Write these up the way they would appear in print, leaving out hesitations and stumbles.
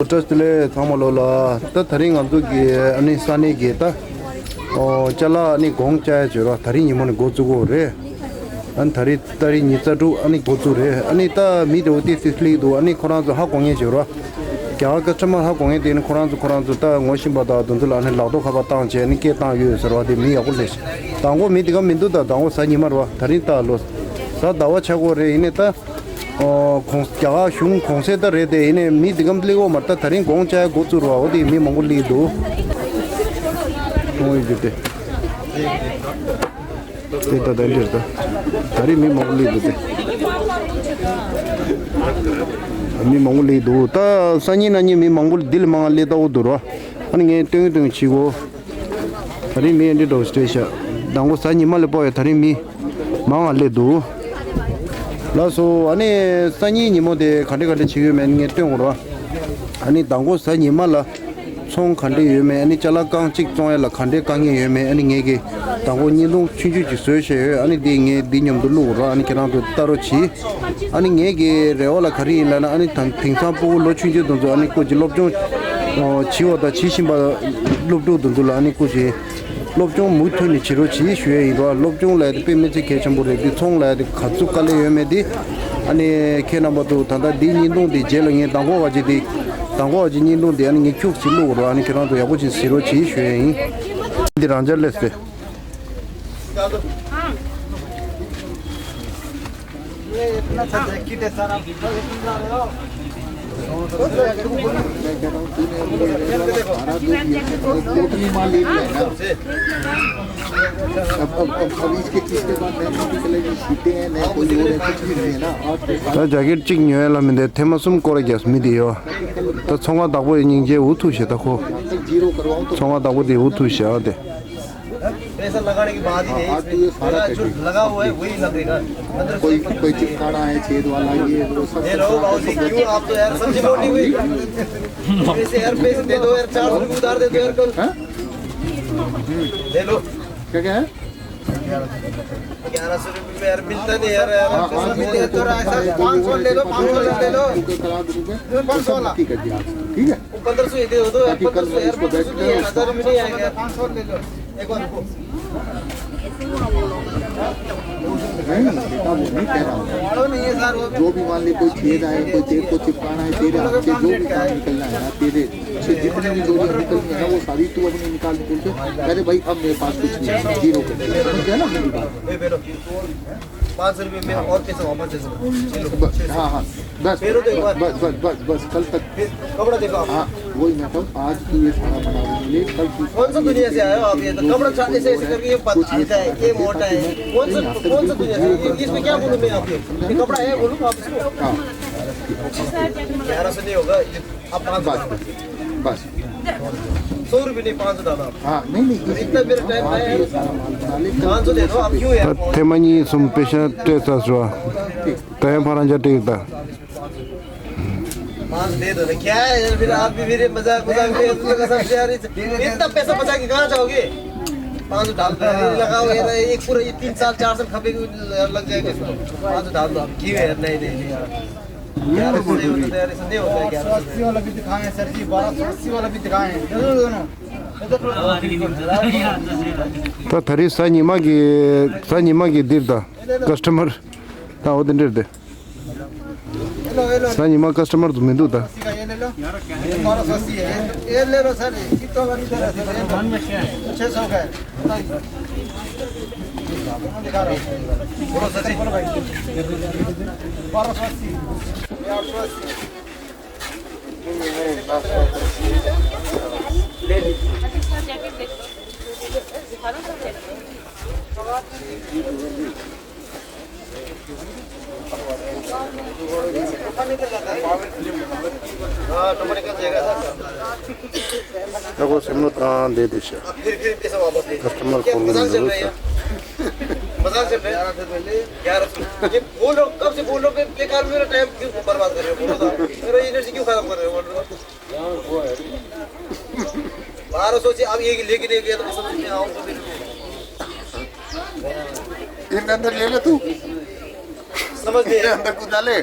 Tostele Tamalola, the Taring of the Ani Sani Geta, or Chala Ani Gong Chai, Taring Mon go to go re, and Tari Nitadu, Ani go to re, Anita Mido Disli do Ani Koran to Hakong Jura, Kakachama Hakong in Koran to Washington, Dundula and Laudo Habatan, and Ketan use or the Mia Polish. Tango Mitigam into the Dango Sanimara, Tarita Los, Sadawa Chago Reineta. क्या शुंग खोंसे तो रहते इन्हें मी दिगंबली को मरता थरिंग कौन चाहे गोचु रहा होती मी मंगोली दो वही देते इतना दंडर था थरी मी मंगोली देते मी मंगोली दो ता सनी ननी मी मंगोल दिल मंगल लेता वो दूर अनि ये टंग टंग चिगो थरी मी एंडी दो स्टेशन दांगो सनी माले पोए थरी मी मंगल ले दो 라서 안에 산이 니모데 간데간데 지금엔 땡으로 아니 당고 산이 말라 총 간데 유메 아니 잘라강 직종에라 간데 강에 유메 아니 녜게 당고 니동 취주지 소셔 아니 딩에 디념도 루로 아니 계란도 따로치 아니 녜게 레올라 카리라나 아니 팅상포 로취주도 아니 고지 롭종 지워다 지심바 롭도도 아니 고지 롭종 무토니 치로치 쉐이로 롭종 라이드 페메지 개첨보레디 총 라이드 카츠칼레 요메디 아니 케나바도 단다 디니노디 젤링에 당고 가지디 당고 가지 니노디 아니 큐치로로 아니 케나도 야고지 시로치 쉐이 디란젤레스 इतना अच्छा जैकेट है सारा जैकेट चिंग न्यूएला में दे थेमसुम कोरे गैस मिदियो तो छोंगा दाबो इंजे उठुशे तको छोंगा दाबो दे उठुशे आदे पैसा लगाने के बाद ही नहीं सारा जो लगा हुआ है वही लगेगा कोई चिपकाना है छेद वाला ये वो सब ले लो बाबूजी क्यों आप तो यार सब्जी बोली हुई पैसे यार पैसे दे दो यार 400 रुपए उधार दे दो यार कल ले लो क्या क्या है 1100 रुपए यार मिलता नहीं यार मिलते तो ऐसा 500 ले लो 500 ले लो 500 वाला ठीक है जी ठीक है 1500 दे दो यार 1500 यार 1000 रुपए नहीं आएगा 500 ले लो एक बार रुको नहीं बेटा वो नहीं कह रहा हूँ जो भी मान ले कोई छेद आए कोई तेरे को चिपकाना है तेरे हाथ से जो भी काम निकलना है ना तेरे से जितने भी जो निकलनी है ना वो सारी तू अपनी निकाल बोल के कहते भाई अब मेरे पास कुछ नहीं है जीरो पे है ना मेरी बात 500 रुपए में और पैसा वापस दे सकते हाँ हाँ बस बस कल तक कपड़ा देखो हाँ वही मैं कहूँ आज तू ये सारा बना ले कल कौन सा दुनिया से आए हो आप ये तो कपड़ा ऐसे ऐसे करके ये पतला है ये मोटा है कौन सा दुनिया से इसमें क्या बोलूँ मैं आपको ये कपड़ा है बोलूँ आप इसको हाँ 1100 नहीं होगा आप 500 बस 100 रुपए नहीं 500 डाला हाँ नहीं इतना मेरा टाइम है 500 दे दो आप क्यों यार थेमनी सुम पेशेंट टेस्टरो तय फरांजा टेकता 5 दे दो क्या है फिर आप भी मेरे मजाक में सब यार इतना पैसा बचा के कहाँ जाओगे 500 डाल दो लगाओ यार एक पूरा ये 3 साल 4 साल खपे लग जाएगा इसको 500 डाल दो आप क्यों यार नहीं यार नहीं होता है 80 वाला भी दिखाएं सर जी 1280 वाला भी दिखाएं दोनों तो थरी सानिमागी दिरदा कस्टमर ता ओदन दिरदे सानिमा कस्टमर तो मिंदू ता ये ले लो 1280 है ये ले लो सर कितना वाली दे रहे 600 का है दिखा रहा हूं बोलो सर 1280 ले ली देखो सिमनो तान दे दे फिर पैसा वापस ले कस्टमर को मजाक चल रहा है यार ये वो लोग कब से बोल रहे बेकार मेरा टाइम क्यों बर्बाद कर रहे हो बोलो मेरा एनर्जी क्यों खराब कर रहे हो 1200 से अब ये लेके नहीं गया तो समझ में आऊं तो फिर इन अंदर ले ले तू समझ नहीं अंदर कुछ डाले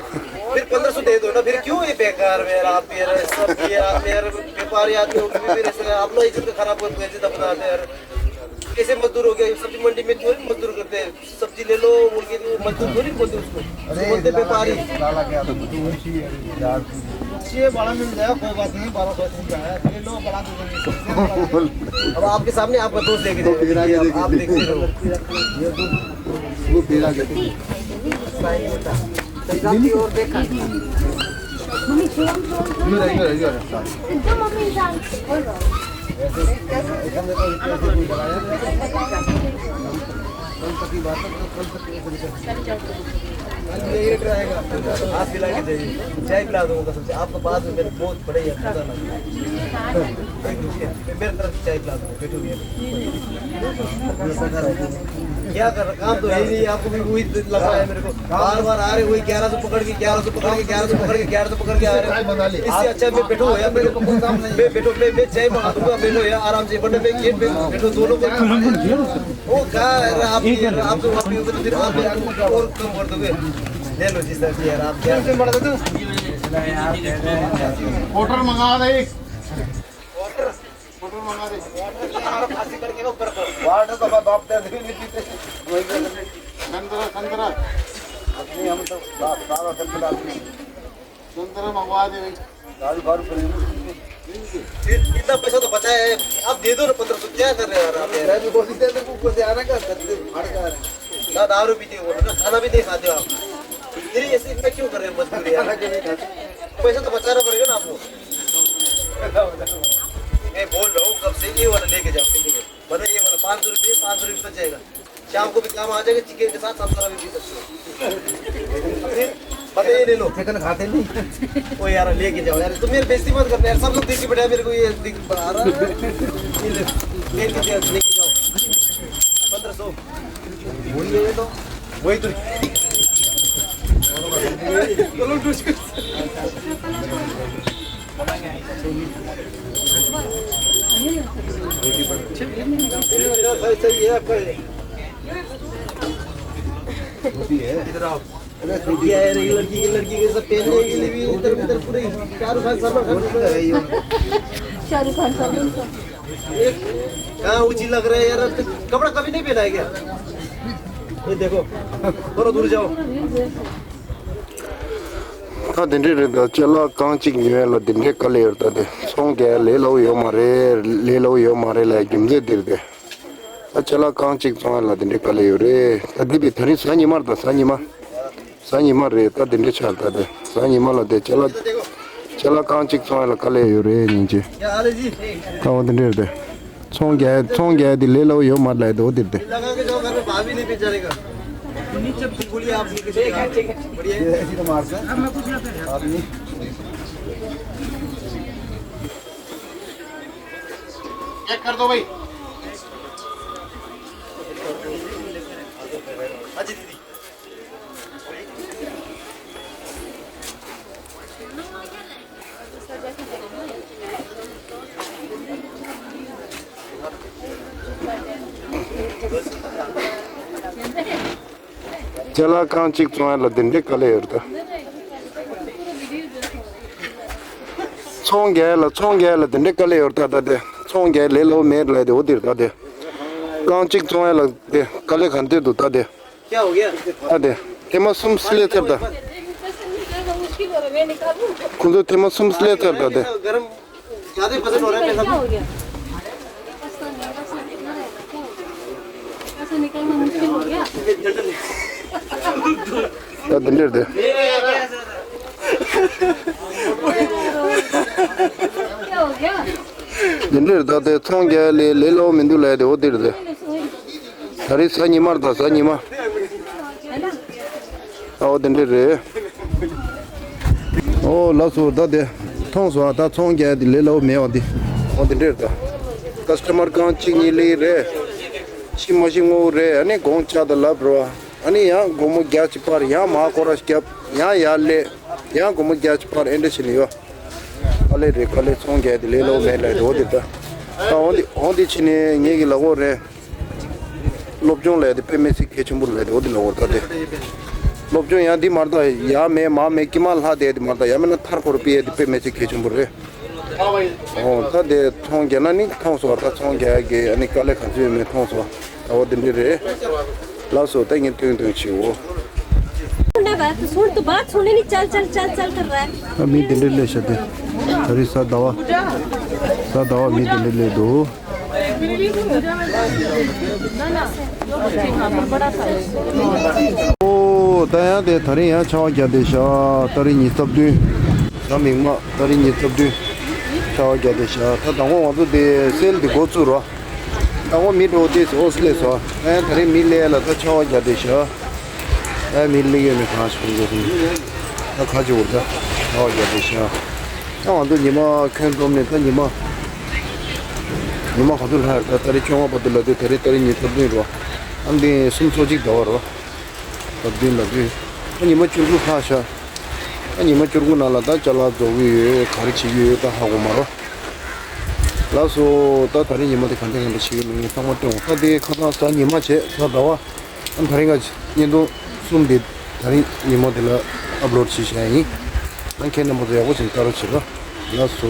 फिर 1500 दे दो ना, फिर क्यों ये बेकार में यार, आप यार सब यार व्यापारी आदमी हो, फिर ऐसे आप लोग इज्जत खराब करते हैं, इज्जत अपनाते हैं यार। कैसे मजदूर हो गया, सब्जी मंडी में थोड़ी मजदूर करते हैं, सब्जी ले लो मुर्गी मजदूर थोड़ी बोलते उसको, बोलते व्यापारी। ये बड़ा मिल जाएगा, कोई बात नहीं, 1200 ले लो, बड़ा अब आपके सामने आपका दोस्त लेके जाएगा, आप देखते रहो। वो बेरा के और देखा मम्मी आप पिला के जाइए, चाय पिला दूंगा सबसे, आपको बाद में मेरे बहुत बड़े मेरे तरफ से चाय पिला दूंगा, बैठो क्या कर रहा, काम तो है ही नहीं, आपको भी वही लग रहा है मेरे को, बार बार आ रहे वही 1100 पकड़ के 1100 पकड़ के 1100 पकड़ के 1100 पकड़ के आ रहे। इससे अच्छा मैं बैठो यार, मेरे को कोई काम नहीं, मैं बैठो, मैं चाय मंगा दूंगा, बैठो यार आराम से, वरना मैं गेट पे बैठो दोनों को। वो क्या आप तो फिर आप और कम कर दोगे, ले लो जी सर जी यार, आप क्या से बढ़ा दो मोटर मंगा दे, फांसी करके ऊपर को वाटर तो बाप दे संतरा अपनी हम तो सारा संतरा मंगवा दे, गाड़ी बारू इतना पैसा तो बचा है, आप दे दो ना 1500, क्या कर रहे हो यार आप यार, ऊपर से आना का ना दारू पीते हो ना, खाना भी नहीं खाते हो आप, फिर ऐसे इतना क्यों कर रहे हो मजबूरी यार, पैसा तो बचाना पड़ेगा ना आपको। मैं बोल रहा हूँ कब से ये वाला लेके जाओ, ठीक है, वरना ये वाला 500 रुपये बच जाएगा, शाम को भी काम आ जाएगा, चिकन के साथ संतरा भी पी सकते हो, पता ये ले लो, चिकन खाते नहीं वो यार, लेके जाओ यार, तुम मेरी बेइज्जती मत करना यार, सब लोग देखी बैठा मेरे को ये आ रहा है, लेके जाओ 1500 बोलिए तो वही तो चलो सही है आपका, इधर आओ, लड़की है लड़की के सब पहनने के लिए भी इधर उधर पूरे शाहरुख खान कहाँ ऊंची लग रहा है यार, कपड़ा कभी नहीं पहना है क्या, ये देखो थोड़ा दूर जाओ। हाँ दिन रे चला कांची ला दिन रे कले होता दे सो गया ले लो यो मारे ला गिमजे दिल दे चला कांची ला दिन रे कले रे तदी भी थरी सानी मारता सानी मार रे ता दिन रे चलता दे सानी मार दे चला कांची ला कले रे नीचे क्या हाल है जी, हाँ दिन रे दे सो गया दी ले लो यो मार ला दो दिल दे लगा के जाओ, घर में भाभी नहीं बेचारे का नीचे बोलिए आप, ठीक है बढ़िया ऐसी तो मार से आदमी चेक कर दो भाई। हाँ जी दीदी, चला कांची ला दिन रे कले होता सो गया ला दिन रे कले होता दे सो गया ले लो मेर ले दे वो दिरता दे कांची ला दे कले खंते दूता दे क्या हो गया, अदे तेमा सुमसले करता कुंदो तेमा सुमसले करता दे गरम ज्यादा वजन हो रहा है पैसा, निकलना मुश्किल हो गया, दिन दे क्या हो गया, दिन दे सो गया ले लो मिंदू ले दे वो दिर दे अरे सानी मारता सानी मार आओ दिन रे ओ लसो दे थों सो ता सो गया ले लो मैं ओ दिन दा कस्टमर कांची नि ले रे शिमो रे अने गोंचा द लब्रो अने या गोमो गैच पर या मा कोरस क्या या ले या गोमो गैच पर एंड छिनियो अले रे कले सो गया ले लो मैं ले दो देता ता ओंदी छिने ये की लगो रे लोबजों ले दे पे में से केचुंबुल ले दो लगो ता दे lobjo ya di marda ya me ma me kimal ha de marda ya me thar kor pi de pe me che khechum bur oh ta de thong ge na ni thong so ta thong ge ge ani kale kha je me thong so aw din re la so ta ngi tu chi wo बात सुन तो बात सुनने नहीं चल चल चल चल कर रहा है मी दिन ले शते तरी सा दवा मी दिन ले दो ओ दया दे थरी या छाव क्या देशा तरी नि सब दु समिंग मा तरी नि सब दु छाव क्या देशा था दंगो वो दे सेल दे गोचु रो दंगो मी दो दे ओसले सो ए थरी मी ले ला तो छाव क्या देशा ए मी ले में खास को ना खाजो उठा छाव क्या देशा ना वो तो निमा खेल तो ने तो निमा खादुल है तरी चोंगा बदल दे तरी नि सब दु रो अंदे सुन सोजिक दवा तब दिन लगे निमा चुरगु खाशा निमा चुरगु नाला ता चला जोवी खर्ची ये ता हागो मारो लासो ता तरी निमा दे खंडे खंडे छी नि तमतो ता दे खता सा निमा छे ता दवा अन थरेगा निदो सुन दे तरी निमा दे अपलोड छी छाई अन के नंबर दे वो चिंता रो छलो लासो